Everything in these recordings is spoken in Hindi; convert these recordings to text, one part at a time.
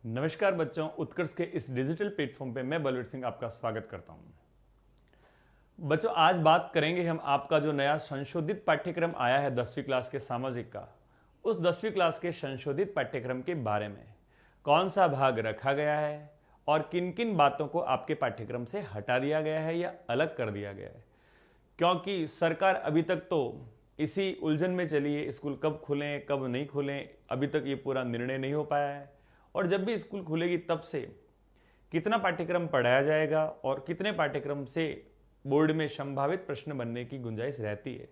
नमस्कार बच्चों, उत्कर्ष के इस डिजिटल प्लेटफॉर्म पे मैं बलवीर सिंह आपका स्वागत करता हूं। बच्चों, आज बात करेंगे हम आपका जो नया संशोधित पाठ्यक्रम आया है 10वीं क्लास के सामाजिक का, उस 10वीं क्लास के संशोधित पाठ्यक्रम के बारे में कौन सा भाग रखा गया है और किन किन बातों को आपके पाठ्यक्रम से हटा दिया गया है या अलग कर दिया गया है। क्योंकि सरकार अभी तक तो इसी उलझन में चली है, स्कूल कब खुलें कब नहीं खुलें, अभी तक ये पूरा निर्णय नहीं हो पाया है। और जब भी स्कूल खुलेगी तब से कितना पाठ्यक्रम पढ़ाया जाएगा और कितने पाठ्यक्रम से बोर्ड में संभावित प्रश्न बनने की गुंजाइश रहती है,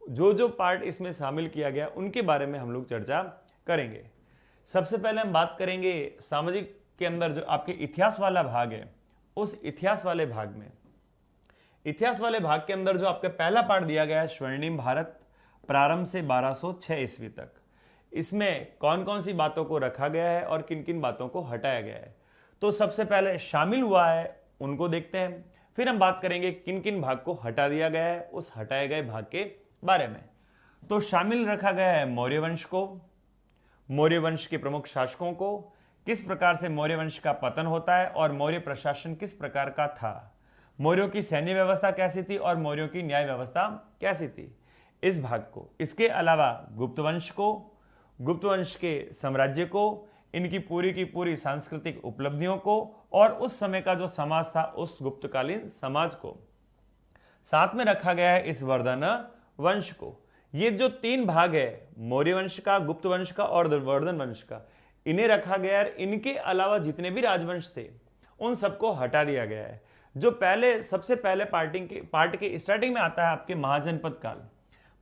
जो जो पार्ट इसमें शामिल किया गया उनके बारे में हम लोग चर्चा करेंगे। सबसे पहले हम बात करेंगे सामाजिक के अंदर जो आपके इतिहास वाला भाग है, उस इतिहास वाले भाग में इतिहास वाले भाग के अंदर जो आपका पहला पार्ट दिया गया है स्वर्णिम भारत प्रारंभ से 1206 ईस्वी तक, इसमें कौन कौन सी बातों को रखा गया है और किन किन बातों को हटाया गया है। तो सबसे पहले शामिल हुआ है उनको देखते हैं, फिर हम बात करेंगे किन किन भाग को हटा दिया गया है उस हटाए गए भाग के बारे में। तो शामिल रखा गया है मौर्य वंश को, मौर्य वंश के प्रमुख शासकों को, किस प्रकार से मौर्य वंश का पतन होता है और मौर्य प्रशासन किस प्रकार का था, मौर्यों की सैन्य व्यवस्था कैसी थी और मौर्यों की न्याय व्यवस्था कैसी थी, इस भाग को। इसके अलावा गुप्त वंश को, गुप्त वंश के साम्राज्य को, इनकी पूरी की पूरी सांस्कृतिक उपलब्धियों को और उस समय का जो समाज था उस गुप्तकालीन समाज को। साथ में रखा गया है इस वर्धन वंश को। ये जो तीन भाग है, मौर्य वंश का, गुप्त वंश का और वर्धन वंश का, इन्हें रखा गया है। इनके अलावा जितने भी राजवंश थे उन सबको हटा दिया गया है। जो पहले सबसे पहले पार्ट के स्टार्टिंग में आता है आपके महाजनपद काल,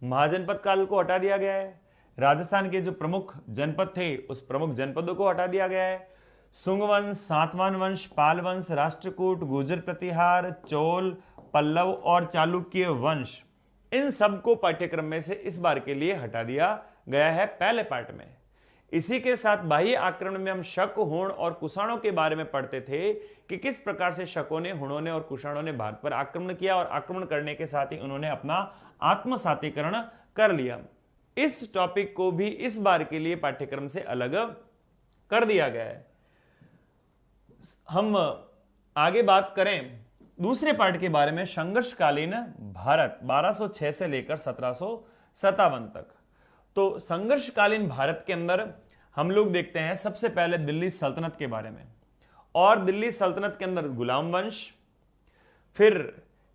महाजनपद काल को हटा दिया गया है। राजस्थान के जो प्रमुख जनपद थे उस प्रमुख जनपदों को हटा दिया गया है। सुंग वंश, सातवाहन वंश, पाल वंश, राष्ट्रकूट, गुर्जर प्रतिहार, चोल, पल्लव और चालुक्य वंश, इन सब को पाठ्यक्रम में से इस बार के लिए हटा दिया गया है पहले पार्ट में। इसी के साथ बाह्य आक्रमण में हम शक, हुण और कुषाणों के बारे में पढ़ते थे कि किस प्रकार से शकों ने, हुणों ने और कुषाणों ने भारत पर आक्रमण किया और आक्रमण करने के साथ ही उन्होंने अपना आत्मसातीकरण कर लिया। इस टॉपिक को भी इस बार के लिए पाठ्यक्रम से अलग कर दिया गया है। हम आगे बात करें दूसरे पार्ट के बारे में, संघर्षकालीन भारत 1206 से लेकर 1757 तक। तो संघर्षकालीन भारत के अंदर हम लोग देखते हैं सबसे पहले दिल्ली सल्तनत के बारे में, और दिल्ली सल्तनत के अंदर गुलाम वंश, फिर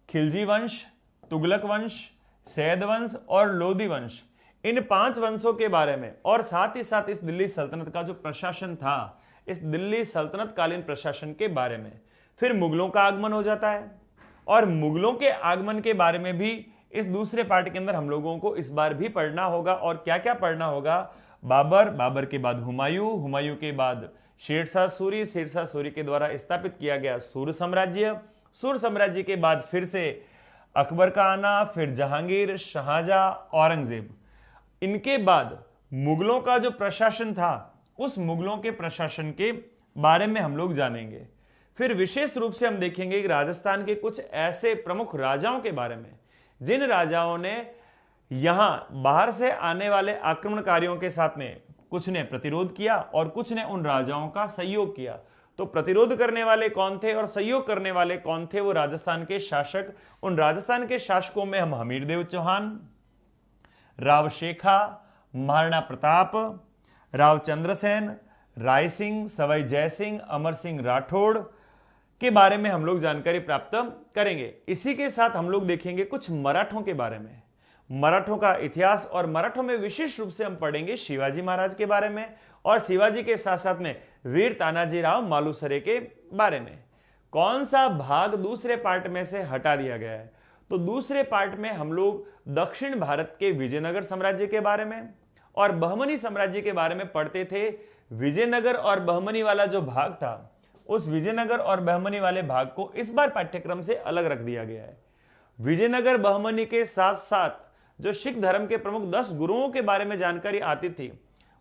खिलजी वंश, तुगलक वंश, सैयद वंश और लोधी वंश, इन 5 वंशों के बारे में, और साथ ही साथ इस दिल्ली सल्तनत का जो प्रशासन था, इस दिल्ली सल्तनत कालीन प्रशासन के बारे में। फिर मुगलों का आगमन हो जाता है, और मुगलों के आगमन के बारे में भी इस दूसरे पार्ट के अंदर हम लोगों को इस बार भी पढ़ना होगा। और क्या क्या पढ़ना होगा? बाबर, बाबर के बाद हुमायूं, हुमायूं के बाद शेरशाह सूरी, शेरशाह सूरी के द्वारा स्थापित किया गया सूर साम्राज्य, सूर साम्राज्य के बाद फिर से अकबर का आना, फिर जहांगीर, शाहजहां, औरंगजेब। इनके बाद मुगलों का जो प्रशासन था उस मुगलों के प्रशासन के बारे में हम लोग जानेंगे। फिर विशेष रूप से हम देखेंगे कि राजस्थान के कुछ ऐसे प्रमुख राजाओं के बारे में जिन राजाओं ने यहां बाहर से आने वाले आक्रमणकारियों के साथ में कुछ ने प्रतिरोध किया और कुछ ने उन राजाओं का सहयोग किया। तो प्रतिरोध करने वाले कौन थे और सहयोग करने वाले कौन थे? वो राजस्थान के शासक। उन राजस्थान के शासकों में हम हमीरदेव चौहान, राव शेखा, महाराणा प्रताप, राव चंद्रसेन, राय सिंह, सवाई जय सिंह, अमर सिंह राठौड़ के बारे में हम लोग जानकारी प्राप्त करेंगे। इसी के साथ हम लोग देखेंगे कुछ मराठों के बारे में, मराठों का इतिहास, और मराठों में विशेष रूप से हम पढ़ेंगे शिवाजी महाराज के बारे में, और शिवाजी के साथ साथ में वीर तानाजी राव मालुसरे के बारे में। कौन सा भाग दूसरे पार्ट में से हटा दिया गया है? तो दूसरे पार्ट में हम लोग दक्षिण भारत के विजयनगर साम्राज्य के बारे में और बहमनी साम्राज्य के बारे में पढ़ते थे। विजयनगर और बहमनी वाला जो भाग था, उस विजयनगर और बहमनी वाले भाग को इस बार पाठ्यक्रम से अलग रख दिया गया है। विजयनगर बहमनी के साथ साथ जो सिख धर्म के प्रमुख 10 गुरुओं के बारे में जानकारी आती थी,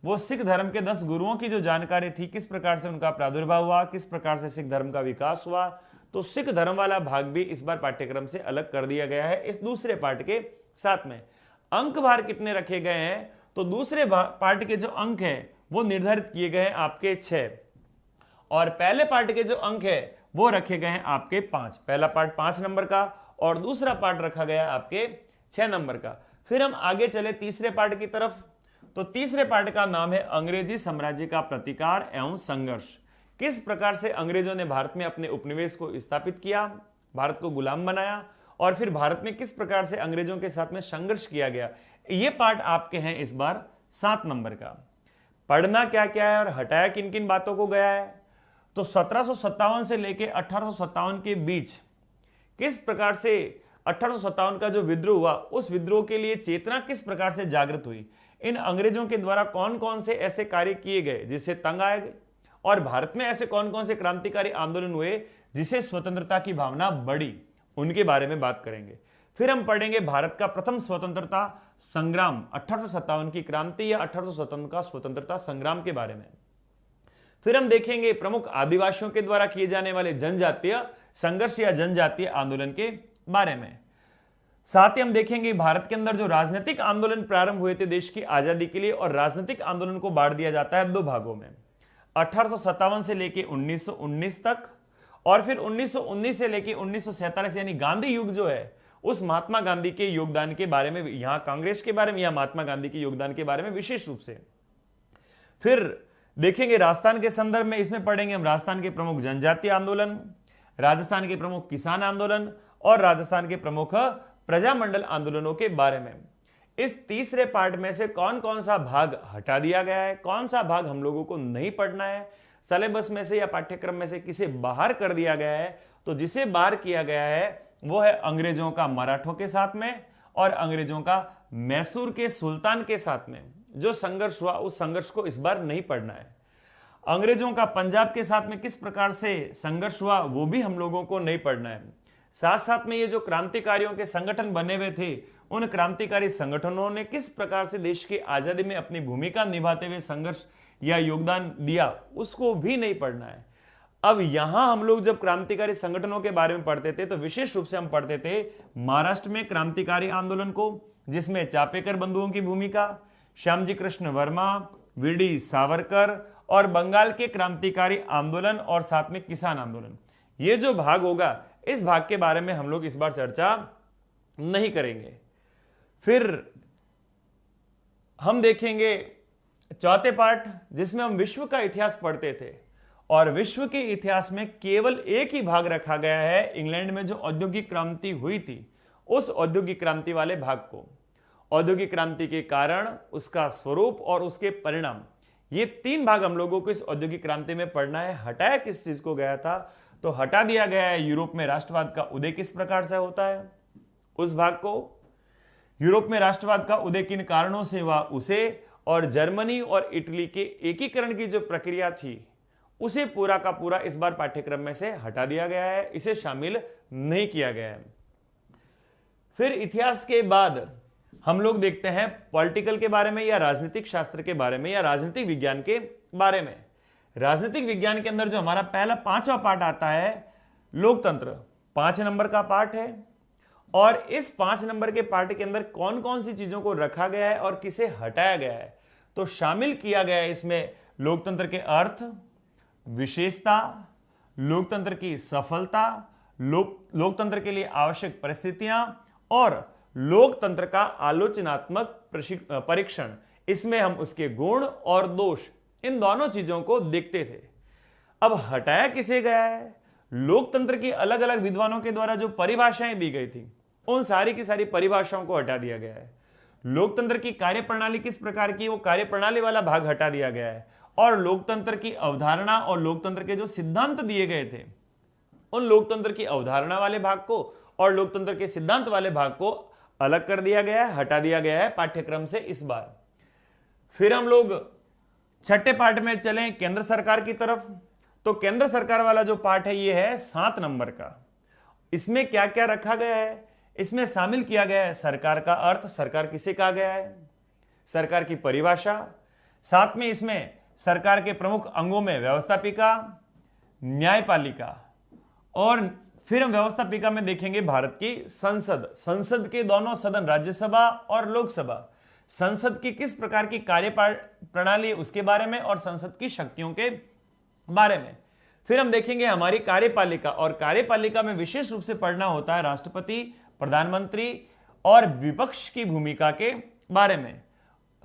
वो सिख धर्म के 10 गुरुओं की जो जानकारी थी, किस प्रकार से उनका प्रादुर्भाव हुआ, किस प्रकार से सिख धर्म का विकास हुआ, तो सिख धर्म वाला भाग भी इस बार पाठ्यक्रम से अलग कर दिया गया है। इस दूसरे पार्ट के साथ में अंक भार कितने रखे गए हैं? तो दूसरे पार्ट के जो अंक हैं वो निर्धारित किए गए हैं आपके 6। और पहले पार्ट के जो अंक है वो रखे गए हैं आपके 5। पहला पार्ट 5 नंबर का और दूसरा पार्ट रखा गया है आपके 6 नंबर का। फिर हम आगे चले तीसरे पार्ट की तरफ। तो तीसरे पार्ट का नाम है अंग्रेजी साम्राज्य का प्रतिकार एवं संघर्ष। किस प्रकार से अंग्रेजों ने भारत में अपने उपनिवेश को स्थापित किया, भारत को गुलाम बनाया, और फिर भारत में किस प्रकार से अंग्रेजों के साथ में संघर्ष किया गया। ये पार्ट आपके हैं इस बार 7 नंबर का। पढ़ना क्या क्या है और हटाया किन किन बातों को गया है। तो 1757 से लेके 1857 के बीच किस प्रकार से 1857 का जो विद्रोह हुआ, उस विद्रोह के लिए चेतना किस प्रकार से जागृत हुई, इन अंग्रेजों के द्वारा कौन कौन से ऐसे कार्य किए गए जिससे तंग आए गए, और भारत में ऐसे कौन कौन से क्रांतिकारी आंदोलन हुए जिसे स्वतंत्रता की भावना बढ़ी, उनके बारे में बात करेंगे। फिर हम पढ़ेंगे भारत का प्रथम स्वतंत्रता संग्राम 1857 की क्रांति या 1857 का स्वतंत्रता संग्राम के बारे में। फिर हम देखेंगे प्रमुख आदिवासियों के द्वारा किए जाने वाले जनजातीय संघर्ष या जनजातीय आंदोलन के बारे में। साथ ही हम देखेंगे भारत के अंदर जो राजनीतिक आंदोलन प्रारंभ हुए थे देश की आजादी के लिए, और राजनीतिक आंदोलन को बांट दिया जाता है 2 भागों में, 1857 से लेके 1919 तक, और फिर 1919 से लेके 1947 यानी गांधी युग जो है, उस महात्मा गांधी के योगदान के बारे में, यहां कांग्रेस के बारे में या महात्मा गांधी के योगदान के बारे में विशेष रूप से। फिर देखेंगे राजस्थान के संदर्भ में, इसमें पढ़ेंगे हम राजस्थान के प्रमुख जनजातीय आंदोलन, राजस्थान के प्रमुख किसान आंदोलन और राजस्थान के प्रमुख प्रजामंडल आंदोलनों के बारे में। इस तीसरे पार्ट में से कौन कौन सा भाग हटा दिया गया है, कौन सा भाग हम लोगों को नहीं पढ़ना है, सिलेबस में से या पाठ्यक्रम में से किसे बाहर कर दिया गया है। तो जिसे बाहर किया गया है वो है अंग्रेजों का मराठों के साथ में और अंग्रेजों का मैसूर के सुल्तान के साथ में जो संघर्ष हुआ, उस संघर्ष को इस बार नहीं पढ़ना है। अंग्रेजों का पंजाब के साथ में किस प्रकार से संघर्ष हुआ वो भी हम लोगों को नहीं पढ़ना है। साथ साथ में ये जो क्रांतिकारियों के संगठन बने हुए थे, उन क्रांतिकारी संगठनों ने किस प्रकार से देश की आजादी में अपनी भूमिका निभाते हुए संघर्ष या योगदान दिया, उसको भी नहीं पढ़ना है। अब यहां हम लोग जब क्रांतिकारी संगठनों के बारे में पढ़ते थे तो विशेष रूप से हम पढ़ते थे महाराष्ट्र में क्रांतिकारी आंदोलन को, जिसमें चापेकर बंधुओं की भूमिका, श्यामजी कृष्ण वर्मा, वीडी सावरकर, और बंगाल के क्रांतिकारी आंदोलन और साथ में किसान आंदोलन। ये जो भाग होगा, इस भाग के बारे में हम लोग इस बार चर्चा नहीं करेंगे। फिर हम देखेंगे चौथे पार्ट, जिसमें हम विश्व का इतिहास पढ़ते थे, और विश्व के इतिहास में केवल एक ही भाग रखा गया है इंग्लैंड में जो औद्योगिक क्रांति हुई थी, उस औद्योगिक क्रांति वाले भाग को। औद्योगिक क्रांति के कारण, उसका स्वरूप और उसके परिणाम, ये 3 भाग हम लोगों को इस औद्योगिक क्रांति में पढ़ना है। हटाया किस चीज को गया था, तो हटा दिया गया है यूरोप में राष्ट्रवाद का उदय किस प्रकार से होता है, उस भाग को। यूरोप में राष्ट्रवाद का उदय किन कारणों से हुआ उसे, और जर्मनी और इटली के एकीकरण की जो प्रक्रिया थी उसे पूरा का पूरा इस बार पाठ्यक्रम में से हटा दिया गया है, इसे शामिल नहीं किया गया है। फिर इतिहास के बाद हम लोग देखते हैं पॉलिटिकल के बारे में या राजनीतिक शास्त्र के बारे में या राजनीतिक विज्ञान के बारे में। राजनीतिक विज्ञान के अंदर जो हमारा पहला 5वां पार्ट आता है, लोकतंत्र, 5 नंबर का पार्ट है, और इस 5 नंबर के पार्ट के अंदर कौन कौन सी चीजों को रखा गया है और किसे हटाया गया है। तो शामिल किया गया है इसमें लोकतंत्र के अर्थ, विशेषता, लोकतंत्र की सफलता, लोकतंत्र के लिए आवश्यक परिस्थितियां और लोकतंत्र का आलोचनात्मक परीक्षण। इसमें हम उसके गुण और दोष, इन दोनों चीजों को देखते थे। अब हटाया किसे गया है, लोकतंत्र की अलग अलग विद्वानों के द्वारा जो परिभाषाएं दी गई थी, उन सारी की सारी परिभाषाओं को हटा दिया गया है। लोकतंत्र की कार्यप्रणाली किस प्रकार की, वो कार्यप्रणाली वाला भाग हटा दिया गया है, और लोकतंत्र की अवधारणा और लोकतंत्र के जो सिद्धांत दिए गए थे, उन लोकतंत्र की अवधारणा वाले भाग को और लोकतंत्र के सिद्धांत वाले भाग को अलग कर दिया गया है, हटा दिया गया है पाठ्यक्रम से इस बार। फिर हम लोग छठे पार्ट में चलें केंद्र सरकार की तरफ। तो केंद्र सरकार वाला जो पार्ट है ये है 7 नंबर का। इसमें क्या क्या रखा गया है, इसमें शामिल किया गया है सरकार का अर्थ, सरकार किसे कहा गया है, सरकार की परिभाषा, साथ में इसमें सरकार के प्रमुख अंगों में व्यवस्थापिका, न्यायपालिका, और फिर हम व्यवस्थापिका में देखेंगे भारत की संसद, संसद के दोनों सदन राज्यसभा और लोकसभा, संसद की किस प्रकार की कार्य प्रणाली उसके बारे में और संसद की शक्तियों के बारे में। फिर हम देखेंगे हमारी कार्यपालिका, और कार्यपालिका में विशेष रूप से पढ़ना होता है राष्ट्रपति, प्रधानमंत्री और विपक्ष की भूमिका के बारे में।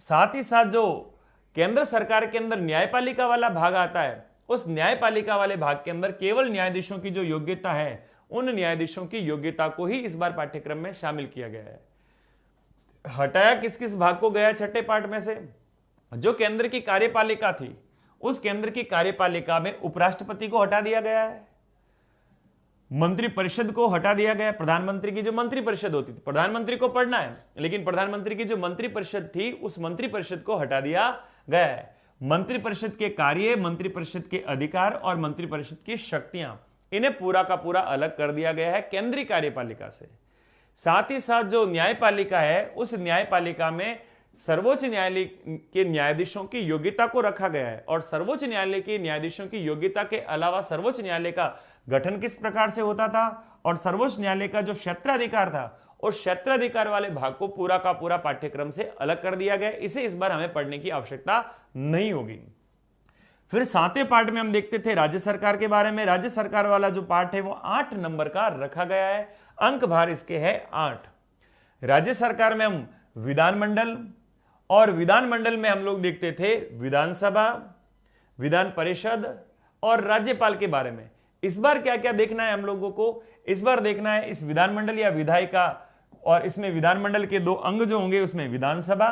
साथ ही साथ जो केंद्र सरकार के अंदर न्यायपालिका वाला भाग आता है, उस न्यायपालिका वाले भाग के अंदर केवल न्यायाधीशों की जो योग्यता है, उन न्यायाधीशों की योग्यता को ही इस बार पाठ्यक्रम में शामिल किया गया है। हटाया किस किस भाग को गया छठे पाठ में से? जो केंद्र की कार्यपालिका थी, उस केंद्र की कार्यपालिका में उपराष्ट्रपति को हटा दिया गया है, मंत्रिपरिषद को हटा दिया गया। प्रधानमंत्री की जो मंत्रिपरिषद होती थी, प्रधानमंत्री को पढ़ना है, लेकिन प्रधानमंत्री की जो मंत्रिपरिषद थी, उस मंत्रिपरिषद को हटा दिया गया है। मंत्रिपरिषद के कार्य, मंत्रिपरिषद के अधिकार और मंत्रिपरिषद की शक्तियां, इन्हें पूरा का पूरा अलग कर दिया गया है केंद्रीय कार्यपालिका से। साथ ही साथ जो न्यायपालिका है, उस न्यायपालिका में सर्वोच्च न्यायालय के न्यायाधीशों की योग्यता को रखा गया है, और सर्वोच्च न्यायालय के न्यायाधीशों की योग्यता के अलावा सर्वोच्च न्यायालय का गठन किस प्रकार से होता था, और सर्वोच्च न्यायालय का जो क्षेत्राधिकार था, और क्षेत्राधिकार वाले भाग को पूरा का पूरा पाठ्यक्रम से अलग कर दिया गया। इसे इस बार हमें पढ़ने की आवश्यकता नहीं होगी। फिर 7वें पार्ट में हम देखते थे राज्य सरकार के बारे में। राज्य सरकार वाला जो पार्ट है वो 8 नंबर का रखा गया है, अंक भार इसके है 8। राज्य सरकार में हम विधानमंडल, और विधानमंडल में हम लोग देखते थे विधानसभा, विधान परिषद और राज्यपाल के बारे में। इस बार क्या क्या देखना है हम लोगों को? इस बार देखना है इस विधानमंडल या विधायिका, और इसमें विधानमंडल के 2 अंग जो होंगे, उसमें विधानसभा,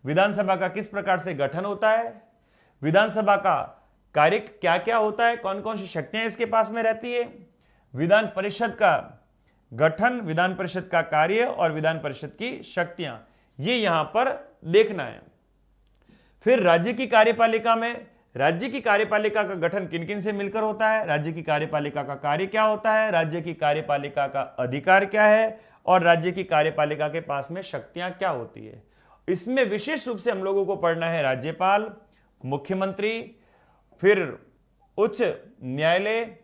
विधानसभा का किस प्रकार से गठन होता है, विधानसभा का कार्य क्या क्या होता है, कौन कौन सी शक्तियां इसके पास में रहती है, विधान परिषद का गठन, विधान परिषद का कार्य और विधान परिषद की शक्तियां, ये यहां पर देखना है। फिर राज्य की कार्यपालिका में, राज्य की कार्यपालिका का गठन किन किन से मिलकर होता है, राज्य की कार्यपालिका का कार्य क्या होता है, राज्य की कार्यपालिका का अधिकार क्या है, और राज्य की कार्यपालिका के पास में शक्तियां क्या होती है। इसमें विशेष रूप से हम लोगों को पढ़ना है राज्यपाल, मुख्यमंत्री, फिर उच्च न्यायालय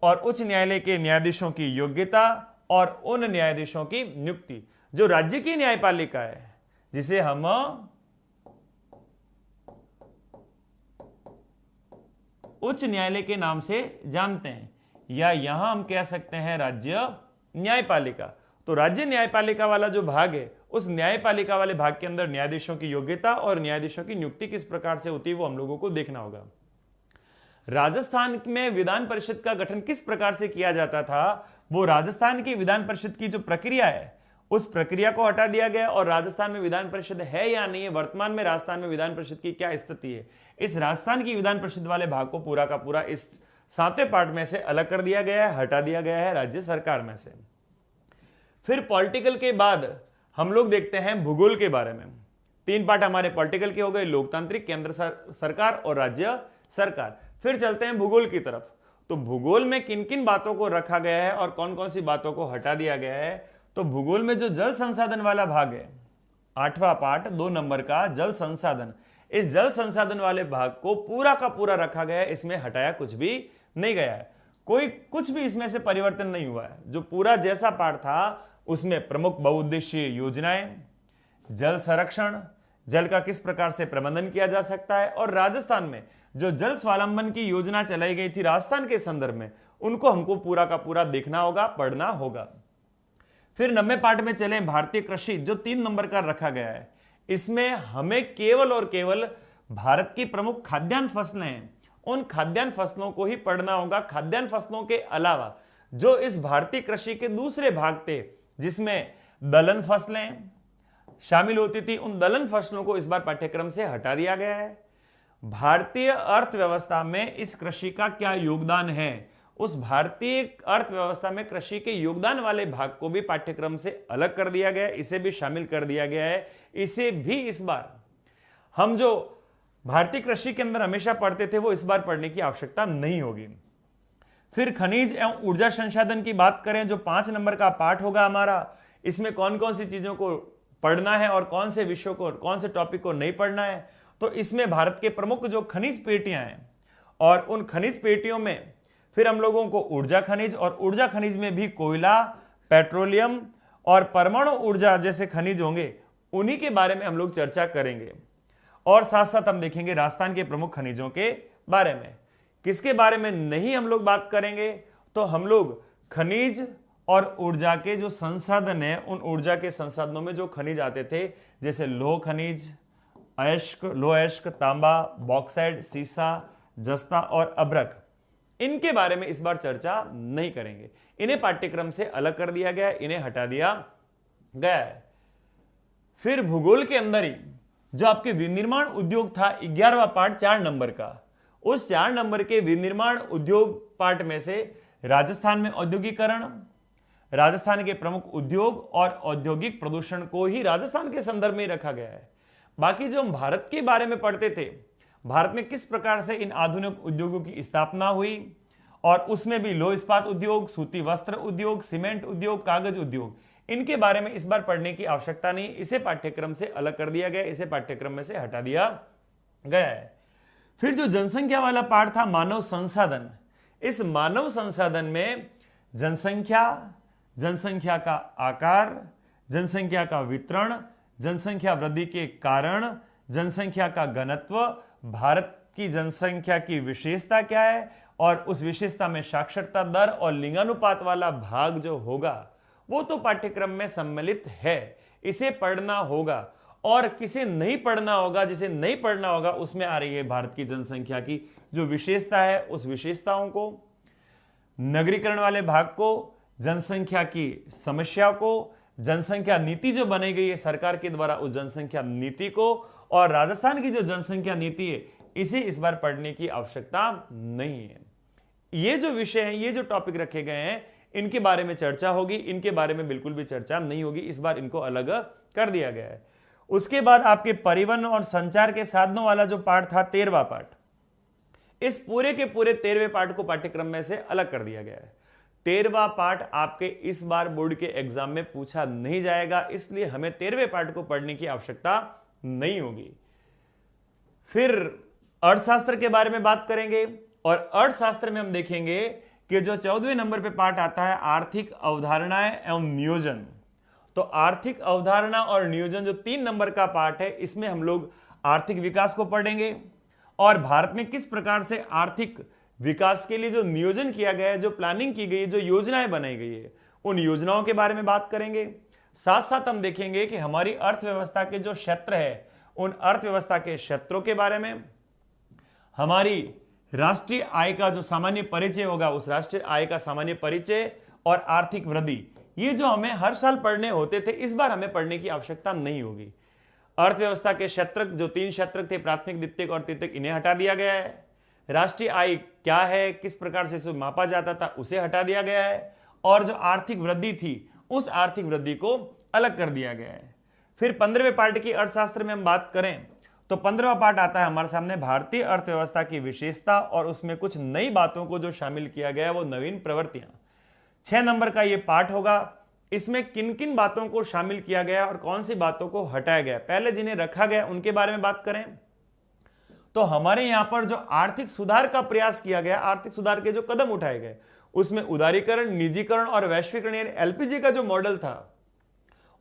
और उच्च न्यायालय के न्यायाधीशों की योग्यता और उन न्यायाधीशों की नियुक्ति। जो राज्य की न्यायपालिका है, जिसे हम उच्च न्यायालय के नाम से जानते हैं, या यहां हम कह सकते हैं राज्य न्यायपालिका। तो राज्य न्यायपालिका वाला जो भाग है, उस न्यायपालिका वाले भाग के अंदर न्यायाधीशों की योग्यता और न्यायाधीशों की नियुक्ति किस प्रकार से होती है, वो हम लोगों को देखना होगा। राजस्थान में विधान परिषद का गठन किस प्रकार से किया जाता था, वो राजस्थान की विधान परिषद की जो प्रक्रिया है, उस प्रक्रिया को हटा दिया गया, और राजस्थान में विधान परिषद है या नहीं है, वर्तमान में राजस्थान में विधान परिषद की क्या स्थिति है, इस राजस्थान की विधान परिषद वाले भाग को पूरा का पूरा इस 7वें पार्ट में से अलग कर दिया गया है, हटा दिया गया है राज्य सरकार में से। फिर पॉलिटिकल के बाद हम लोग देखते हैं भूगोल के बारे में। 3 पार्ट हमारे पॉलिटिकल के हो गए, लोकतांत्रिक, केंद्र सरकार और राज्य सरकार। फिर चलते हैं भूगोल की तरफ। तो भूगोल में किन किन बातों को रखा गया है और कौन कौन सी बातों को हटा दिया गया है। तो भूगोल में जो जल संसाधन वाला भाग है, 8वां पार्ट 2 नंबर का जल संसाधन, इस जल संसाधन वाले भाग को पूरा का पूरा रखा गया है, इसमें हटाया कुछ भी नहीं गया है, कोई कुछ भी इसमें से परिवर्तन नहीं हुआ है। जो पूरा जैसा पार्ट था उसमें प्रमुख बहुउद्देशीय योजनाएं, जल संरक्षण, जल का किस प्रकार से प्रबंधन किया जा सकता है, और राजस्थान में जो जल स्वावलंबन की योजना चलाई गई थी राजस्थान के संदर्भ में, उनको हमको पूरा का पूरा देखना होगा, पढ़ना होगा। फिर 90 पार्ट में चले भारतीय कृषि, जो 3 नंबर का रखा गया है। इसमें हमें केवल और केवल भारत की प्रमुख खाद्यान्न फसलें हैं, उन खाद्यान्न फसलों को ही पढ़ना होगा। खाद्यान्न फसलों के अलावा जो इस भारतीय कृषि के दूसरे भाग थे, जिसमें दलहन फसलें शामिल होती थी, उन दलहन फसलों को इस बार पाठ्यक्रम से हटा दिया गया है। भारतीय अर्थव्यवस्था में इस कृषि का क्या योगदान है, उस भारतीय अर्थव्यवस्था में कृषि के योगदान वाले भाग को भी पाठ्यक्रम से अलग कर दिया गया है, इसे भी शामिल कर दिया गया है। इसे भी इस बार हम जो भारतीय कृषि के अंदर हमेशा पढ़ते थे, वो इस बार पढ़ने की आवश्यकता नहीं होगी। फिर खनिज एवं ऊर्जा संसाधन की बात करें, जो 5 नंबर का पार्ट होगा हमारा, इसमें कौन कौन सी चीजों को पढ़ना है और कौन से विषयों को, कौन से टॉपिक को नहीं पढ़ना है। तो इसमें भारत के प्रमुख जो खनिज पेटियां हैं, और उन खनिज पेटियों में फिर हम लोगों को ऊर्जा खनिज, और ऊर्जा खनिज में भी कोयला, पेट्रोलियम और परमाणु ऊर्जा जैसे खनिज होंगे, उन्हीं के बारे में हम लोग चर्चा करेंगे। और साथ साथ हम देखेंगे राजस्थान के प्रमुख खनिजों के बारे में। किसके बारे में नहीं हम लोग बात करेंगे, तो हम लोग खनिज और ऊर्जा के जो संसाधन है, उन ऊर्जा के संसाधनों में जो खनिज आते थे, जैसे लोह खनिज, अयस्क, लोह अयस्क, तांबा, बॉक्साइट, सीसा, जस्ता और अभ्रक, इनके बारे में इस बार चर्चा नहीं करेंगे। इन्हें पाठ्यक्रम से अलग कर दिया गया है, इन्हें हटा दिया गया है। फिर भूगोल के अंदर ही जो आपके विनिर्माण उद्योग था 11वां पार्ट 4 नंबर का, उस 4 नंबर के विनिर्माण उद्योग पार्ट में से राजस्थान में औद्योगिकरण, राजस्थान के प्रमुख उद्योग और औद्योगिक प्रदूषण को ही राजस्थान के संदर्भ में रखा गया है। बाकी जो हम भारत के बारे में पढ़ते थे, भारत में किस प्रकार से इन आधुनिक उद्योगों की स्थापना हुई, और उसमें भी लौह इस्पात उद्योग, सूती वस्त्र उद्योग, सीमेंट उद्योग, कागज उद्योग, इनके बारे में इस बार पढ़ने की आवश्यकता नहीं। इसे पाठ्यक्रम से अलग कर दिया गया, इसे पाठ्यक्रम में से हटा दिया गया है। फिर जो जनसंख्या वाला पार्ट था मानव संसाधन, इस मानव संसाधन में जनसंख्या, जनसंख्या का आकार, जनसंख्या का वितरण, जनसंख्या वृद्धि के कारण, जनसंख्या का घनत्व, भारत की जनसंख्या की विशेषता क्या है, और उस विशेषता में साक्षरता दर और लिंगानुपात वाला भाग जो होगा वो तो पाठ्यक्रम में सम्मिलित है, इसे पढ़ना होगा। और किसे नहीं पढ़ना होगा, जिसे नहीं पढ़ना होगा, उसमें आ रही है भारत की जनसंख्या की जो विशेषता है, उस विशेषताओं को, नगरीकरण वाले भाग को, जनसंख्या की समस्या को, जनसंख्या नीति जो बनाई गई है सरकार के द्वारा, उस जनसंख्या नीति को, और राजस्थान की जो जनसंख्या नीति है, इसे इस बार पढ़ने की आवश्यकता नहीं है। ये जो विषय है, ये जो टॉपिक रखे गए हैं, इनके बारे में चर्चा होगी, इनके बारे में बिल्कुल भी चर्चा नहीं होगी, इस बार इनको अलग कर दिया गया है। उसके बाद आपके परिवहन और संचार के साधनों वाला जो पार्ट था 13वां पार्ट, इस पूरे के पूरे 13वें पार्ट को पाठ्यक्रम में से अलग कर दिया गया है। 13वां पार्ट आपके इस बार बोर्ड के एग्जाम में पूछा नहीं जाएगा, इसलिए हमें 13वें पार्ट को पढ़ने की आवश्यकता नहीं होगी। फिर अर्थशास्त्र के बारे में बात करेंगे, और अर्थशास्त्र में हम देखेंगे कि जो 14वें नंबर पे पार्ट आता है आर्थिक अवधारणाएं एवं नियोजन। तो आर्थिक अवधारणा और नियोजन जो 3 नंबर का पार्ट है, इसमें हम लोग आर्थिक विकास को पढ़ेंगे, और भारत में किस प्रकार से आर्थिक विकास के लिए जो नियोजन किया गया है, जो प्लानिंग की गई है, जो योजनाएं बनाई गई है, उन योजनाओं के बारे में बात करेंगे। साथ साथ हम देखेंगे कि हमारी अर्थव्यवस्था के जो क्षेत्र है, उन अर्थव्यवस्था के क्षेत्रों के बारे में, हमारी राष्ट्रीय आय का जो सामान्य परिचय होगा, उस राष्ट्रीय आय का सामान्य परिचय और आर्थिक वृद्धि, ये जो हमें हर साल पढ़ने होते थे, इस बार हमें पढ़ने की आवश्यकता नहीं होगी। अर्थव्यवस्था के क्षेत्र जो 3 क्षेत्र थे, प्राथमिक, द्वितीयक और तृतीयक, इन्हें हटा दिया गया है। राष्ट्रीय आय क्या है, किस प्रकार से इसे मापा जाता था, उसे हटा दिया गया है, और जो आर्थिक वृद्धि थी, उस आर्थिक वृद्धि को अलग कर दिया गया है। फिर 15वें पार्ट की अर्थशास्त्र में हम बात करें तो 15वां पार्ट आता है हमारे सामने भारतीय अर्थव्यवस्था की विशेषता, और उसमें कुछ नई बातों को जो शामिल किया गया है वो नवीन प्रवृत्तियां। 6 नंबर का ये पार्ट होगा, इसमें किन किन बातों को शामिल किया गया और कौन सी बातों को हटाया गया, पहले जिन्हें रखा गया उनके बारे में बात करें तो हमारे यहां पर जो आर्थिक सुधार का प्रयास किया गया, आर्थिक सुधार के जो कदम उठाए गए, उसमें उदारीकरण, निजीकरण और वैश्वीकरण, यानी एलपीजी का जो मॉडल था,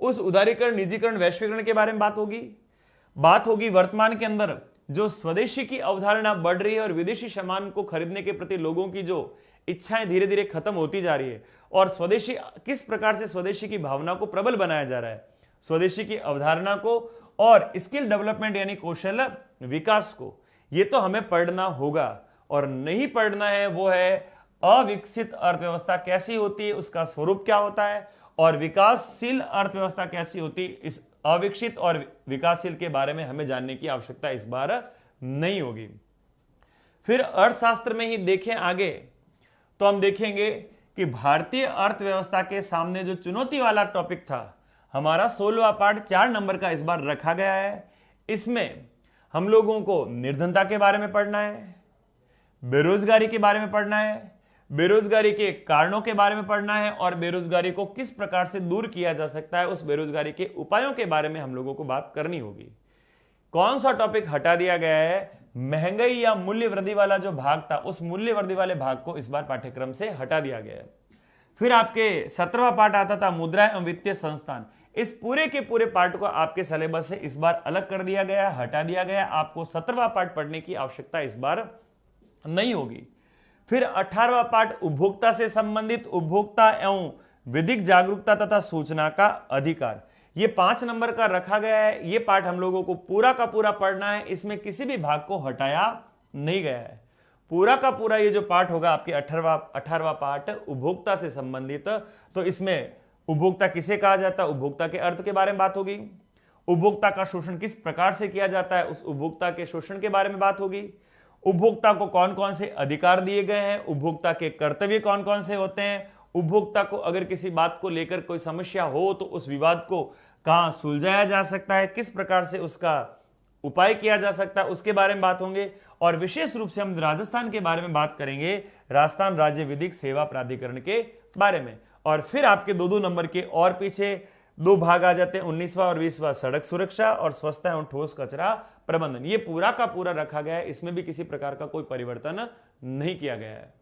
उस उदारीकरण, निजीकरण, वैश्वीकरण के बारे में बात होगी वर्तमान के अंदर जो स्वदेशी की अवधारणा बढ़ रही है और विदेशी सामान को खरीदने के प्रति लोगों की जो इच्छाएं धीरे धीरे खत्म होती जा रही है, और स्वदेशी किस प्रकार से स्वदेशी की भावना को प्रबल बनाया जा रहा है, स्वदेशी की अवधारणा को और स्किल डेवलपमेंट यानी कौशल विकास को, ये तो हमें पढ़ना होगा। और नहीं पढ़ना है वो है अविकसित अर्थव्यवस्था कैसी होती है, उसका स्वरूप क्या होता है, और विकासशील अर्थव्यवस्था कैसी होती है, इस अविकसित और विकासशील के बारे में हमें जानने की आवश्यकता इस बार नहीं होगी। फिर अर्थशास्त्र में ही देखें आगे तो हम देखेंगे कि भारतीय अर्थव्यवस्था के सामने जो चुनौती वाला टॉपिक था, हमारा 16वां पार्ट 4 नंबर का इस बार रखा गया है। इसमें हम लोगों को निर्धनता के बारे में पढ़ना है, बेरोजगारी के बारे में पढ़ना है, बेरोजगारी के कारणों के बारे में पढ़ना है, और बेरोजगारी को किस प्रकार से दूर किया जा सकता है, उस बेरोजगारी के उपायों के बारे में हम लोगों को बात करनी होगी। कौन सा टॉपिक हटा दिया गया है, महंगाई या मूल्य वृद्धि वाला जो भाग था, उस मूल्य वृद्धि वाले भाग को इस बार पाठ्यक्रम से हटा दिया गया है। फिर आपके 17वां पार्ट आता था मुद्रा एवं वित्तीय संस्थान, इस पूरे के पूरे पार्ट को आपके सिलेबस से इस बार अलग कर दिया गया, हटा दिया गया। आपको 17वां पार्ट पढ़ने की आवश्यकता इस बार नहीं होगी। फिर 18वां पाठ उपभोक्ता से संबंधित उपभोक्ता एवं विधिक जागरूकता तथा सूचना का अधिकार, ये 5 नंबर का रखा गया है। ये पाठ हम लोगों को पूरा का पूरा पढ़ना है, इसमें किसी भी भाग को हटाया नहीं गया है। पूरा का पूरा ये जो पाठ होगा आपके 18वां पाठ उपभोक्ता से संबंधित, तो इसमें उपभोक्ता किसे कहा जाता है, उपभोक्ता के अर्थ के बारे में बात होगी, उपभोक्ता का शोषण किस प्रकार से किया जाता है उस उपभोक्ता के शोषण के बारे में बात होगी, उपभोक्ता को कौन कौन से अधिकार दिए गए हैं, उपभोक्ता के कर्तव्य कौन कौन से होते हैं, उपभोक्ता को अगर किसी बात को लेकर कोई समस्या हो तो उस विवाद को कहां सुलझाया जा सकता है, किस प्रकार से उसका उपाय किया जा सकता है, उसके बारे में बात होंगे। और विशेष रूप से हम राजस्थान के बारे में बात करेंगे, राजस्थान राज्य विधिक सेवा प्राधिकरण के बारे में। और फिर आपके 2-2 नंबर के और पीछे 2 भाग आ जाते हैं, 19वां और 20वां सड़क सुरक्षा और स्वच्छता एवं ठोस कचरा प्रबंधन। ये पूरा का पूरा रखा गया है, इसमें भी किसी प्रकार का कोई परिवर्तन नहीं किया गया है।